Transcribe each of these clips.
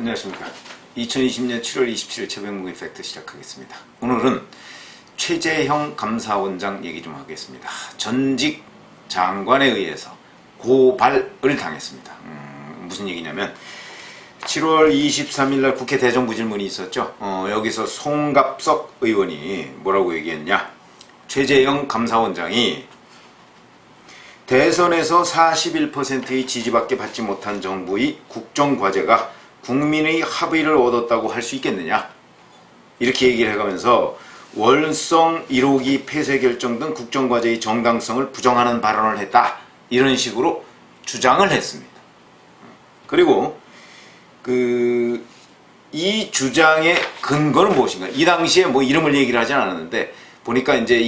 안녕하십니까. 2020년 7월 27일 최병묵 이펙트 시작하겠습니다. 오늘은 최재형 감사원장 얘기 좀 하겠습니다. 전직 장관에 의해서 고발을 당했습니다. 무슨 얘기냐면 7월 23일 날 국회 대정부질문이 있었죠. 여기서 송갑석 의원이 뭐라고 얘기했냐. 최재형 감사원장이 대선에서 41%의 지지밖에 받지 못한 정부의 국정과제가 국민의 합의를 얻었다고 할 수 있겠느냐, 이렇게 얘기를 해가면서 월성 1호기 폐쇄 결정 등 국정과제의 정당성을 부정하는 발언을 했다, 이런 식으로 주장을 했습니다. 그리고 이 주장의 근거는 무엇인가, 이 당시에 뭐 이름을 얘기를 하진 않았는데 보니까 이제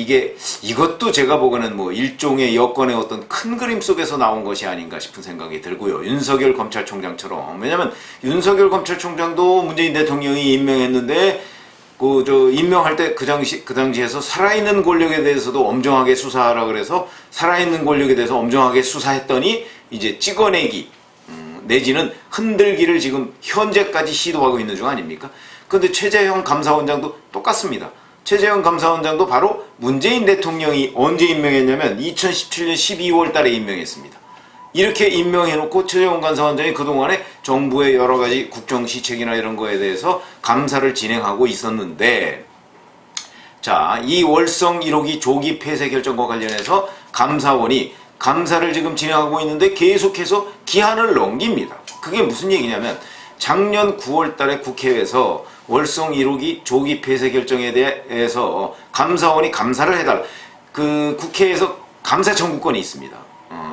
이것도 제가 보기에는 뭐 일종의 여권의 어떤 큰 그림 속에서 나온 것이 아닌가 싶은 생각이 들고요. 윤석열 검찰총장처럼. 왜냐면 윤석열 검찰총장도 문재인 대통령이 임명했는데 임명할 때 그 당시에서 살아있는 권력에 대해서도 엄정하게 수사하라 그래서 살아있는 권력에 대해서 엄정하게 수사했더니 이제 찍어내기 내지는 흔들기를 지금 현재까지 시도하고 있는 중 아닙니까? 근데 최재형 감사원장도 똑같습니다. 최재형 감사원장도 바로 문재인 대통령이 언제 임명했냐면 2017년 12월 달에 임명했습니다. 이렇게 임명해놓고 최재형 감사원장이 그동안에 정부의 여러 가지 국정시책이나 이런 거에 대해서 감사를 진행하고 있었는데, 자, 이 월성 1호기 조기 폐쇄 결정과 관련해서 감사원이 감사를 지금 진행하고 있는데 계속해서 기한을 넘깁니다. 그게 무슨 얘기냐면 작년 9월 달에 국회에서 월성 1호기 조기 폐쇄 결정에 대해서 감사원이 감사를 해달라. 국회에서 감사 청구권이 있습니다.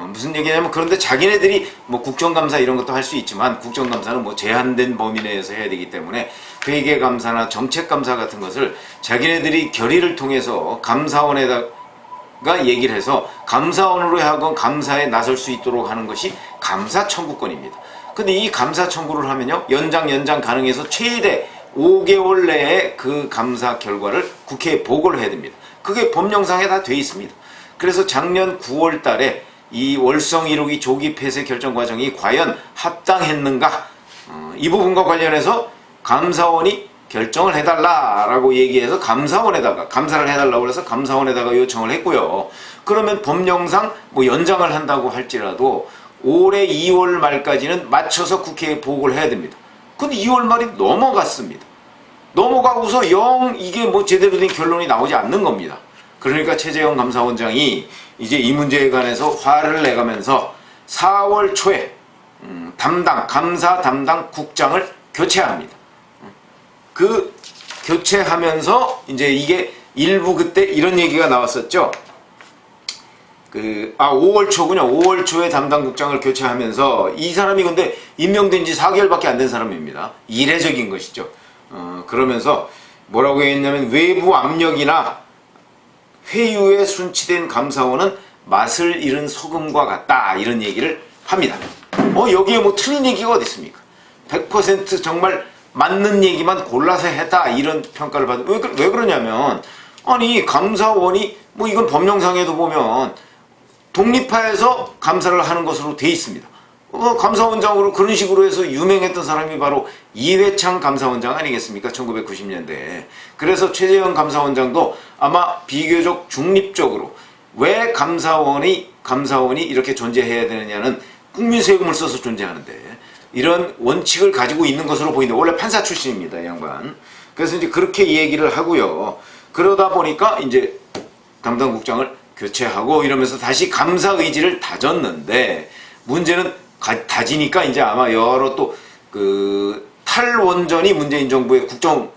무슨 얘기냐면, 그런데 자기네들이 뭐 국정감사 이런 것도 할 수 있지만 국정감사는 뭐 제한된 범위 내에서 해야 되기 때문에 회계감사나 정책감사 같은 것을 자기네들이 결의를 통해서 감사원에다가 얘기를 해서 감사원으로 하여금 감사에 나설 수 있도록 하는 것이 감사 청구권입니다. 근데 이 감사 청구를 하면요, 연장 가능해서 최대 5개월 내에 그 감사 결과를 국회에 보고를 해야 됩니다. 그게 법령상에 다 돼 있습니다. 그래서 작년 9월 달에 이 월성 1호기 조기 폐쇄 결정 과정이 과연 합당했는가, 이 부분과 관련해서 감사원이 결정을 해달라라고 얘기해서 감사원에다가 감사를 해달라고 해서 감사원에다가 요청을 했고요. 그러면 법령상 뭐 연장을 한다고 할지라도 올해 2월 말까지는 맞춰서 국회에 보고를 해야 됩니다. 근데 2월 말이 넘어갔습니다. 넘어가고서 이게 뭐 제대로 된 결론이 나오지 않는 겁니다. 그러니까 최재형 감사원장이 이제 이 문제에 관해서 화를 내가면서 4월 초에 감사 담당 국장을 교체합니다. 그 교체하면서 이제 이게 일부 그때 이런 얘기가 나왔었죠. 5월 초군요. 5월 초에 담당 국장을 교체하면서 이 사람이 근데 임명된 지 4개월밖에 안 된 사람입니다. 이례적인 것이죠. 그러면서 뭐라고 했냐면, 외부 압력이나 회유에 순치된 감사원은 맛을 잃은 소금과 같다, 이런 얘기를 합니다. 여기에 뭐 틀린 얘기가 어디 있습니까? 100% 정말 맞는 얘기만 골라서 했다, 이런 평가를 받는. 왜 그러냐면, 아니 감사원이 뭐 이건 법령상에도 보면 독립하에서 감사를 하는 것으로 돼 있습니다. 감사원장으로 그런 식으로 해서 유명했던 사람이 바로 이회창 감사원장 아니겠습니까? 1990년대에. 그래서 최재형 감사원장도 아마 비교적 중립적으로, 왜 감사원이 이렇게 존재해야 되느냐는 국민 세금을 써서 존재하는데 이런 원칙을 가지고 있는 것으로 보이는데, 원래 판사 출신입니다, 이 양반. 그래서 이제 그렇게 얘기를 하고요. 그러다 보니까 이제 담당 국장을 교체하고 이러면서 다시 감사 의지를 다졌는데, 문제는 다지니까 이제 아마 여러 또 탈원전이 문재인 정부의 국정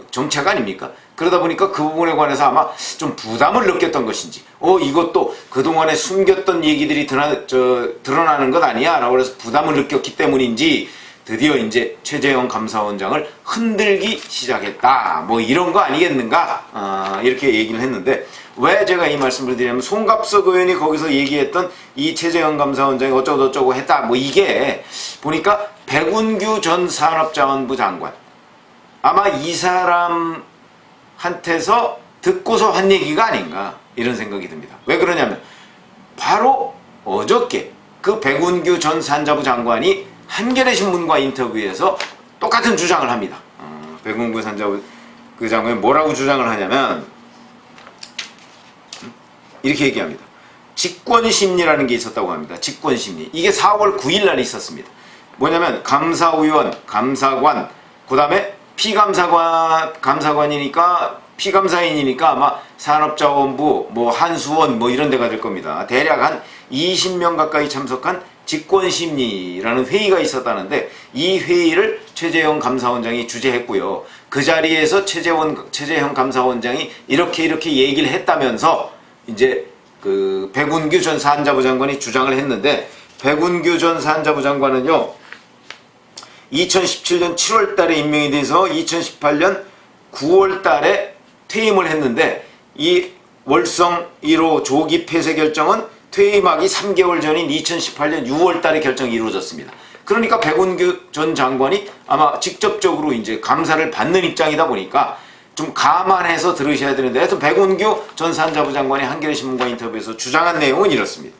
정책 아닙니까? 그러다 보니까 그 부분에 관해서 아마 좀 부담을 느꼈던 것인지, 이것도 그동안에 숨겼던 얘기들이 드러나는 것 아니야? 라고 해서 부담을 느꼈기 때문인지 드디어 이제 최재형 감사원장을 흔들기 시작했다, 뭐 이런 거 아니겠는가, 이렇게 얘기를 했는데, 왜 제가 이 말씀을 드리냐면, 송갑석 의원이 거기서 얘기했던 이 최재형 감사원장이 어쩌고저쩌고 했다, 뭐 이게 보니까 백운규 전 산업자원부 장관, 아마 이 사람한테서 듣고서 한 얘기가 아닌가, 이런 생각이 듭니다. 왜 그러냐면 바로 어저께 그 백운규 전 산자부 장관이 한겨레신문과 인터뷰에서 똑같은 주장을 합니다. 백운규 그 장관이 뭐라고 주장을 하냐면 이렇게 얘기합니다. 직권심리라는 게 있었다고 합니다. 직권심리. 이게 4월 9일 날 있었습니다. 뭐냐면 감사위원, 감사관, 그 다음에 감사관이니까 피감사인이니까 아마 산업자원부, 뭐 한수원 뭐 이런 데가 될 겁니다. 대략 한 20명 가까이 참석한 직권심리라는 회의가 있었다는데 이 회의를 최재형 감사원장이 주재했고요. 그 자리에서 최재형 감사원장이 이렇게 얘기를 했다면서 이제 그 백운규 전 산자부 장관이 주장을 했는데, 백운규 전 산자부 장관은요 2017년 7월 달에 임명이 돼서 2018년 9월 달에 퇴임을 했는데, 이 월성 1호 조기 폐쇄 결정은 퇴임하기 3개월 전인 2018년 6월 달에 결정이 이루어졌습니다. 그러니까 백운규 전 장관이 아마 직접적으로 이제 감사를 받는 입장이다 보니까 좀 감안해서 들으셔야 되는데, 하여튼 백운규 전 산자부 장관이 한겨레신문과 인터뷰에서 주장한 내용은 이렇습니다.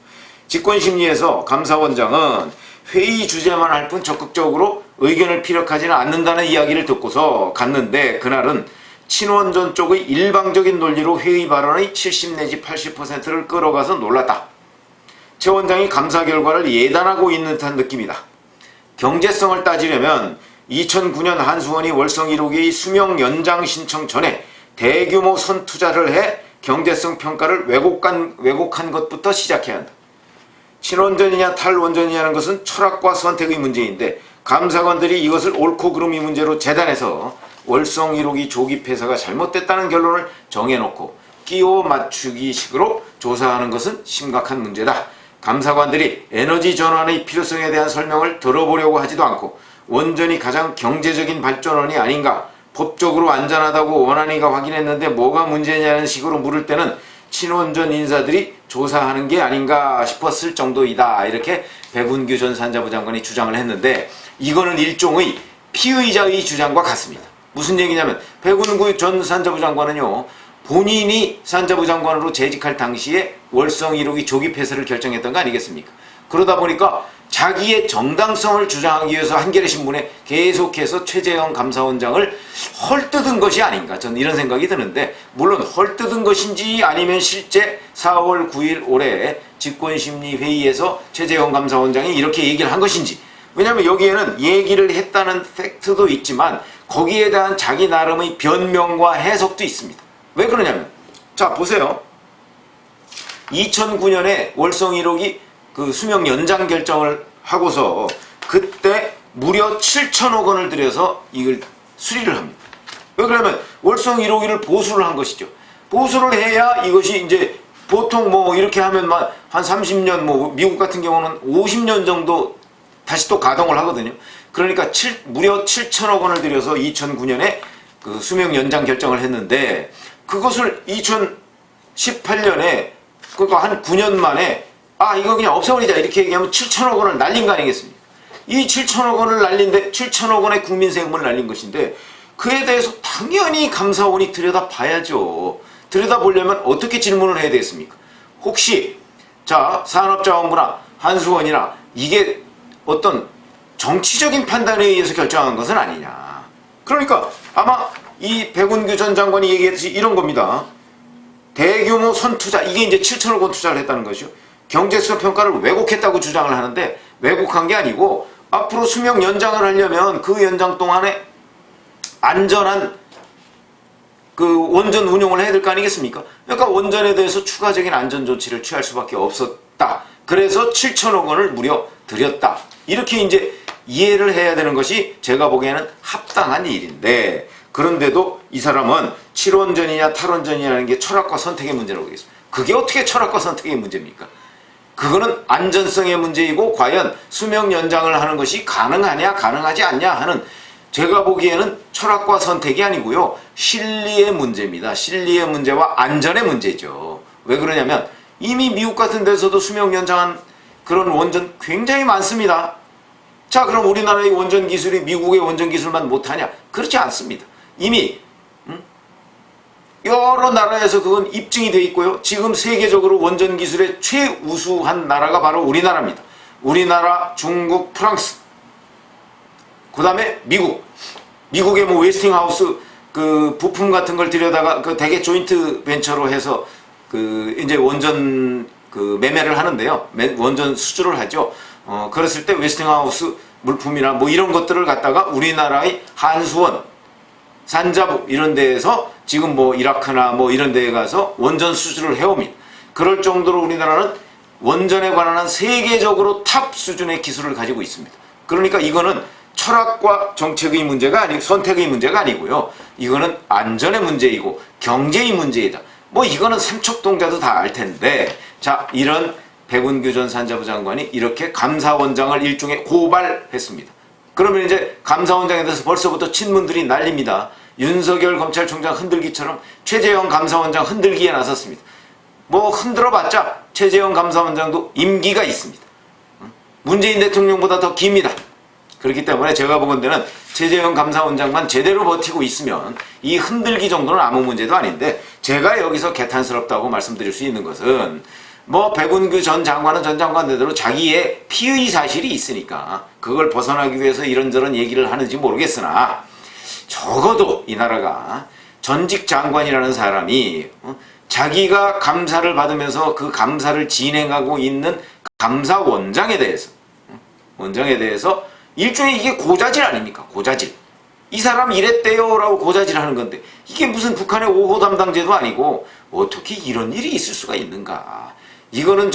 직권심리에서 감사원장은 회의 주제만 할 뿐 적극적으로 의견을 피력하지는 않는다는 이야기를 듣고서 갔는데, 그날은 친원전 쪽의 일방적인 논리로 회의 발언의 70 내지 80%를 끌어가서 놀랐다. 최 원장이 감사 결과를 예단하고 있는 듯한 느낌이다. 경제성을 따지려면 2009년 한수원이 월성 1호기의 수명 연장 신청 전에 대규모 선투자를 해 경제성 평가를 왜곡한 것부터 시작해야 한다. 친원전이냐 탈원전이냐는 것은 철학과 선택의 문제인데, 감사관들이 이것을 옳고 그름의 문제로 재단해서 월성 1호기 조기 폐쇄가 잘못됐다는 결론을 정해놓고 끼워 맞추기식으로 조사하는 것은 심각한 문제다. 감사관들이 에너지 전환의 필요성에 대한 설명을 들어보려고 하지도 않고 원전이 가장 경제적인 발전원이 아닌가, 법적으로 안전하다고 원안위가 확인했는데 뭐가 문제냐는 식으로 물을 때는 친원전 인사들이 조사하는 게 아닌가 싶었을 정도이다. 이렇게 백운규 전 산자부 장관이 주장을 했는데, 이거는 일종의 피의자의 주장과 같습니다. 무슨 얘기냐면 백운규 전 산자부 장관은요 본인이 산자부 장관으로 재직할 당시에 월성 1호기 조기 폐쇄를 결정했던 거 아니겠습니까? 그러다 보니까 자기의 정당성을 주장하기 위해서 한겨레신문에 계속해서 최재형 감사원장을 헐뜯은 것이 아닌가, 저는 이런 생각이 드는데, 물론 헐뜯은 것인지 아니면 실제 4월 9일 올해 직권심리회의에서 최재형 감사원장이 이렇게 얘기를 한 것인지, 왜냐하면 여기에는 얘기를 했다는 팩트도 있지만 거기에 대한 자기 나름의 변명과 해석도 있습니다. 왜 그러냐면, 자 보세요. 2009년에 월성 1호기 그 수명 연장 결정을 하고서 그때 무려 7천억 원을 들여서 이걸 수리를 합니다. 왜 그러냐면 월성 1호기를 보수를 한 것이죠. 보수를 해야 이것이 이제 보통 뭐 이렇게 하면 한 30년, 뭐 미국 같은 경우는 50년 정도 다시 또 가동을 하거든요. 그러니까 무려 7천억 원을 들여서 2009년에 그 수명 연장 결정을 했는데, 그것을 2018년에 그러니까 한 9년 만에 이거 그냥 없애버리자 이렇게 얘기하면 7천억 원을 날린 거 아니겠습니까? 이 7천억 원을 날린데 7천억 원의 국민 세금을 날린 것인데, 그에 대해서 당연히 감사원이 들여다봐야죠. 들여다보려면 어떻게 질문을 해야 되겠습니까? 혹시 자 산업자원부나 한수원이나 이게 어떤 정치적인 판단에 의해서 결정한 것은 아니냐. 그러니까 아마 이 백운규 전 장관이 얘기했듯이 이런 겁니다. 대규모 선투자, 이게 이제 7천억 원 투자를 했다는 것이죠. 경제성 평가를 왜곡했다고 주장을 하는데, 왜곡한 게 아니고 앞으로 수명 연장을 하려면 그 연장 동안에 안전한 그 원전 운용을 해야 될 거 아니겠습니까? 그러니까 원전에 대해서 추가적인 안전 조치를 취할 수밖에 없었다. 그래서 7천억 원을 무려 들였다. 이렇게 이제 이해를 해야 되는 것이 제가 보기에는 합당한 일인데, 그런데도 이 사람은 7원전이냐 탈원전이냐는 게 철학과 선택의 문제라고 하겠습니다. 그게 어떻게 철학과 선택의 문제입니까? 그거는 안전성의 문제이고, 과연 수명 연장을 하는 것이 가능하냐 가능하지 않냐 하는, 제가 보기에는 철학과 선택이 아니고요 실리의 문제입니다. 실리의 문제와 안전의 문제죠. 왜 그러냐면 이미 미국 같은 데서도 수명 연장한 그런 원전 굉장히 많습니다. 자, 그럼 우리나라의 원전 기술이 미국의 원전 기술만 못하냐? 그렇지 않습니다. 이미 여러 나라에서 그건 입증이 돼 있고요. 지금 세계적으로 원전 기술의 최우수한 나라가 바로 우리나라입니다. 우리나라, 중국, 프랑스, 그 다음에 미국의 뭐 웨스팅하우스 그 부품 같은 걸 들여다가 그 대개 조인트 벤처로 해서 그 이제 원전 그 매매를 하는데요. 원전 수주를 하죠. 그랬을 때 웨스팅하우스 물품이나 뭐 이런 것들을 갖다가 우리나라의 한수원, 산자부 이런 데에서 지금 뭐 이라크나 뭐 이런 데에 가서 원전 수주를 해옵니다. 그럴 정도로 우리나라는 원전에 관한 세계적으로 탑 수준의 기술을 가지고 있습니다. 그러니까 이거는 철학과 정책의 문제가 아니고 선택의 문제가 아니고요. 이거는 안전의 문제이고 경제의 문제이다. 뭐 이거는 삼척동자도 다 알 텐데, 자, 이런 백운규 전 산자부 장관이 이렇게 감사원장을 일종의 고발했습니다. 그러면 이제 감사원장에 대해서 벌써부터 친문들이 난립니다. 윤석열 검찰총장 흔들기처럼 최재형 감사원장 흔들기에 나섰습니다. 뭐 흔들어봤자 최재형 감사원장도 임기가 있습니다. 문재인 대통령보다 더 깁니다. 그렇기 때문에 제가 보건대는 최재형 감사원장만 제대로 버티고 있으면 이 흔들기 정도는 아무 문제도 아닌데, 제가 여기서 개탄스럽다고 말씀드릴 수 있는 것은 뭐 백운규 전 장관은 전 장관대로 자기의 피의 사실이 있으니까 그걸 벗어나기 위해서 이런저런 얘기를 하는지 모르겠으나, 적어도 이 나라가 전직 장관이라는 사람이 자기가 감사를 받으면서 그 감사를 진행하고 있는 감사원장에 대해서 일종의 이게 고자질 아닙니까? 고자질. 이 사람 이랬대요 라고 고자질 하는 건데, 이게 무슨 북한의 5호 담당제도 아니고 어떻게 이런 일이 있을 수가 있는가. 이거는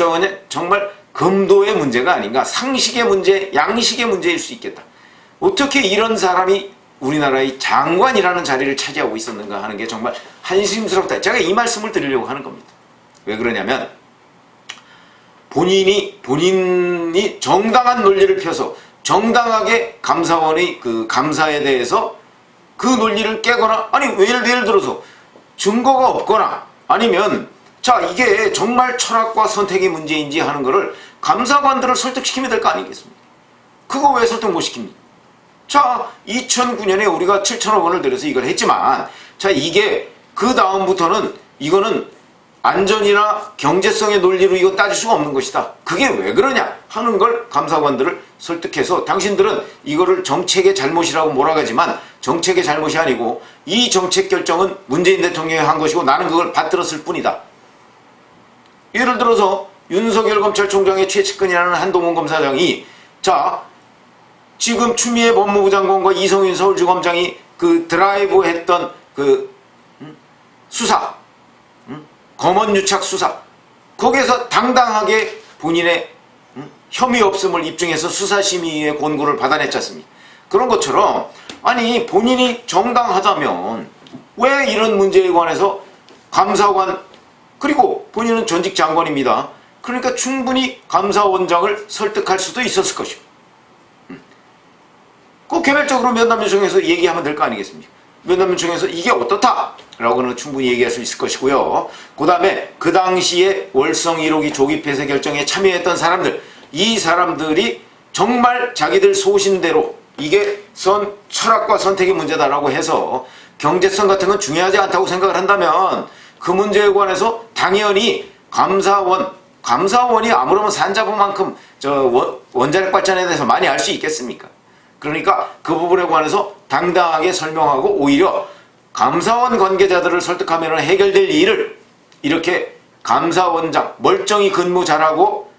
정말 금도의 문제가 아닌가, 상식의 문제, 양식의 문제일 수 있겠다. 어떻게 이런 사람이 우리나라의 장관이라는 자리를 차지하고 있었는가 하는 게 정말 한심스럽다. 제가 이 말씀을 드리려고 하는 겁니다. 왜 그러냐면, 본인이 정당한 논리를 펴서 정당하게 감사원의 그 감사에 대해서 그 논리를 깨거나, 아니 예를 들어서 증거가 없거나, 아니면 자, 이게 정말 철학과 선택의 문제인지 하는 거를 감사관들을 설득시키면 될 거 아니겠습니까? 그거 왜 설득 못 시킵니까? 자, 2009년에 우리가 7천억 원을 들여서 이걸 했지만, 자, 이게 그 다음부터는 이거는 안전이나 경제성의 논리로 이거 따질 수가 없는 것이다. 그게 왜 그러냐 하는 걸 감사관들을 설득해서, 당신들은 이거를 정책의 잘못이라고 몰아가지만 정책의 잘못이 아니고 이 정책 결정은 문재인 대통령이 한 것이고 나는 그걸 받들었을 뿐이다. 예를 들어서 윤석열 검찰총장의 최측근이라는 한동훈 검사장이, 자, 지금 추미애 법무부 장관과 이성윤 서울주검장이 그 드라이브 했던 그 수사, 검언유착 수사, 거기에서 당당하게 본인의 혐의 없음을 입증해서 수사심의위의 권고를 받아냈지 않습니까? 그런 것처럼, 아니 본인이 정당하다면 왜 이런 문제에 관해서 감사관, 그리고 본인은 전직 장관입니다. 그러니까 충분히 감사원장을 설득할 수도 있었을 것이고, 그 개별적으로 면담요청에서 얘기하면 될 거 아니겠습니까? 면담요청에서 이게 어떻다 라고는 충분히 얘기할 수 있을 것이고요. 그 다음에 그 당시에 월성 1호기 조기 폐쇄 결정에 참여했던 사람들, 이 사람들이 정말 자기들 소신대로 이게 철학과 선택의 문제다라고 해서 경제성 같은 건 중요하지 않다고 생각을 한다면, 그 문제에 관해서 당연히 감사원이 아무러면 산자부만큼 원자력 발전에 대해서 많이 알 수 있겠습니까? 그러니까 그 부분에 관해서 당당하게 설명하고, 오히려 감사원 관계자들을 설득하면 해결될 일을 이렇게 감사원장 멀쩡히 근무 잘하고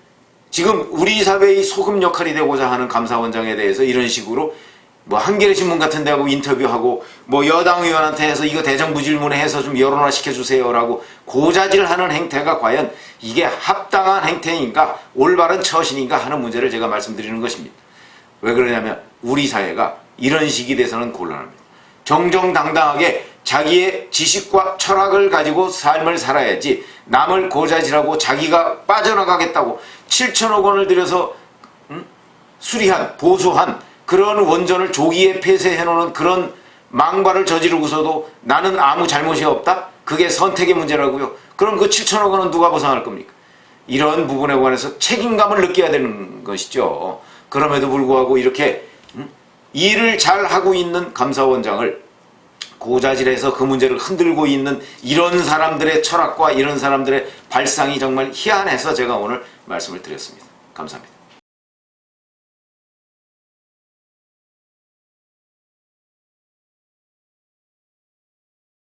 지금 우리 사회의 소금 역할이 되고자 하는 감사원장에 대해서 이런 식으로 뭐 한겨레 신문 같은 데하고 인터뷰하고 뭐 여당 의원한테 해서 이거 대정부 질문에 해서 좀 여론화 시켜주세요라고 고자질하는 행태가 과연 이게 합당한 행태인가, 올바른 처신인가 하는 문제를 제가 말씀드리는 것입니다. 왜 그러냐면 우리 사회가 이런 식이 돼서는 곤란합니다. 정정당당하게 자기의 지식과 철학을 가지고 삶을 살아야지, 남을 고자질하고 자기가 빠져나가겠다고 7천억 원을 들여서 수리한, 보수한 그런 원전을 조기에 폐쇄해놓는 그런 망발을 저지르고서도 나는 아무 잘못이 없다? 그게 선택의 문제라고요. 그럼 그 7천억 원은 누가 보상할 겁니까? 이런 부분에 관해서 책임감을 느껴야 되는 것이죠. 그럼에도 불구하고 이렇게 일을 잘 하고 있는 감사원장을 고자질해서 그 문제를 흔들고 있는 이런 사람들의 철학과 이런 사람들의 발상이 정말 희한해서 제가 오늘 말씀을 드렸습니다. 감사합니다.